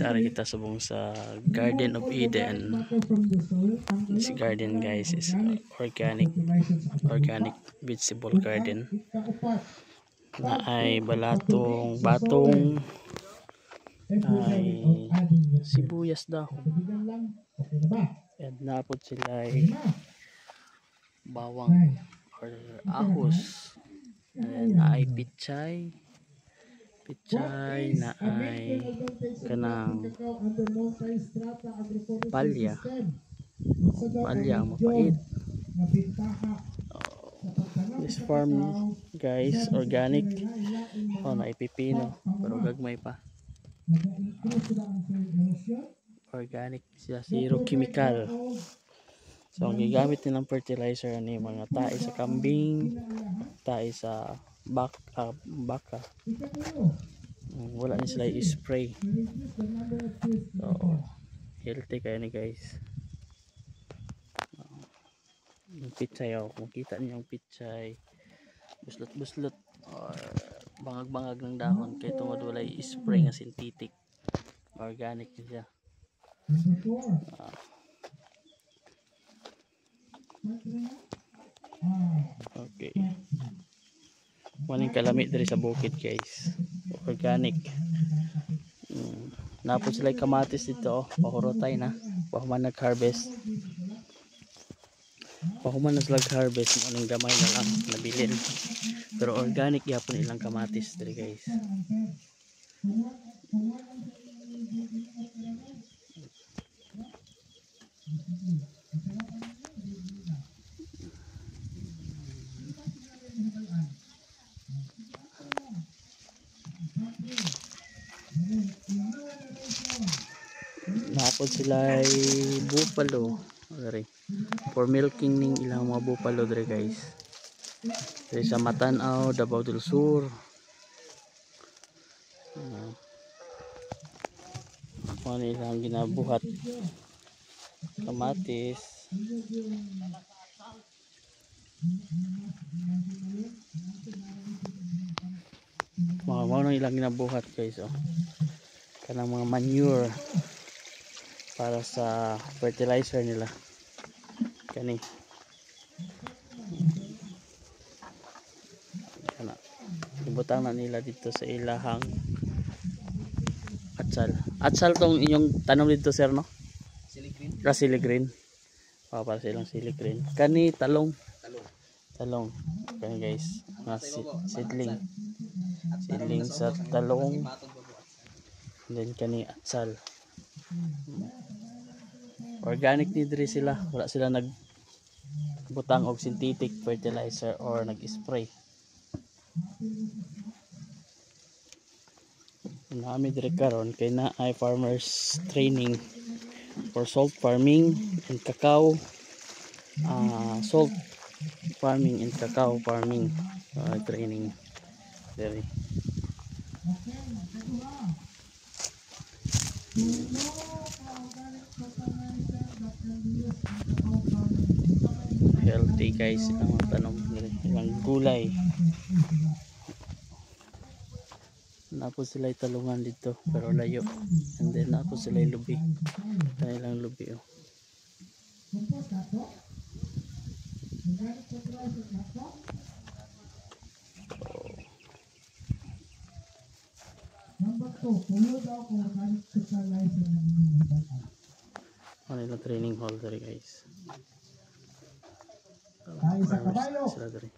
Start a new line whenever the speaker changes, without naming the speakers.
Ari kita subong sa Garden of Eden. This garden guys is organic vegetable garden na ay batong ay sibuyas dahon at napod sila ay bawang or ahos and ay pichay na ay kanang palya ang mapait. This farm guys organic na ipipino pero gagmay pa, organic siya, zero chemical. So ang gigamit nilang fertilizer ni mga tae sa kambing, tae sa baka. Wala ni sila i-spray. So healthy kayo ni guys. Yung pichay, kung kita niyo yung pichay, buslot or bangag ng dahon kay tungod wala i-spray nga synthetic, organic siya. Okay, waling kalamit diri sa bukid guys, organic. Napod sila kamatis dito, pahurotay na pahuman nag-harvest morning gamay na lang nabilin, pero organic yapon ilang kamatis diri guys. Napod sila ay buffalo dari for milking ning ilang mga buffalo diri guys, diri sa Matanaw, Davao del Sur. Ano ilang ginabuhat kamatis. Mga ilang ginabuhat guys, kanang mga manure para sa fertilizer nila kani. Ibutang na nila dito sa ilahang atsal tong inyong tanom dito sir, no? Sili green. Para sa ilang sili green. Kani talong kani guys, seedling sa talong. Then kani atsal, organic ni diri sila, wala sila nagbutang og synthetic fertilizer or nag-spray. Nami diri karon kay na ay farmers training for salt farming and cacao, salt farming and cacao farming training diri. Healthy guys ang tanom nila, ilang gulay. Napo sila talungan dito pero layo, and then napo sila lubi, kanilang lubi kanilang training hall dari guys. Sila dari